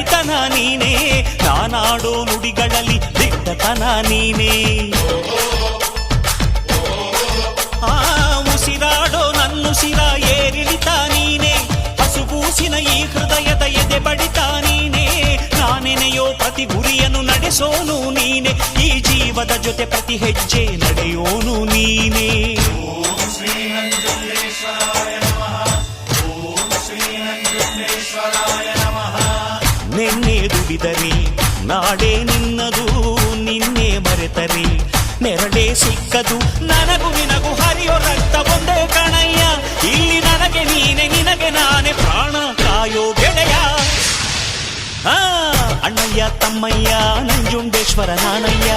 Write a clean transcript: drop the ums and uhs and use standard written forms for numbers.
ಗಟ್ಟಿತನ ನೀನೇ, ನಾನಾಡೋ ನುಡಿಗಳಲ್ಲಿ ದಿಟ್ಟತನ ನೀನೇ. ಉಸಿರಾಡೋ ನನ್ನುಸಿರ ಏರಿಳಿತ ನೀನೇ, ಹಸುಗೂಸಿನ ಈ ಹೃದಯದ ಎದೆ ಬಡಿತ ನೀನೇ. ನಾನೆನೆಯೋ ಪ್ರತಿ ಗುರಿಯನ್ನು ನಡೆಸೋನು ನೀನೆ, ಈ ಜೀವದ ಜೊತೆ ಪ್ರತಿ ಹೆಜ್ಜೆ ನಡೆಯೋನು ನೀನೇ. ಓಂ ಶ್ರೀ ನಂಜುಂಡೇಶ್ವರಾಯ ನಮಃ. ಓಂ ಶ್ರೀ ನಂಜುಂಡೇಶ್ವರಾಯ ನಮಃ. ನಿನ್ನೆ ದುಡಿದರೆ ನಾಡೇ ನಿನ್ನದು, ನಿನ್ನೆ ಮರೆತರೆ ನೆರಳೇ ಸಿಕ್ಕದು. ನನಗೂ ನಿನಗೂ ಹರಿಯೋ ರಕ್ತ ಒಂದೇ ಕಣಯ್ಯ, ಇಲ್ಲಿ ನನಗೆ ನೀನೆ ನಿನಗೆ ನಾನೇ ಪ್ರಾಣ ಕಾಯೋ ಗೆಳೆಯ. ಅಣ್ಣಯ್ಯ ತಮ್ಮಯ್ಯ ನಂಜುಂಡೇಶ್ವರ ನಾನಯ್ಯ.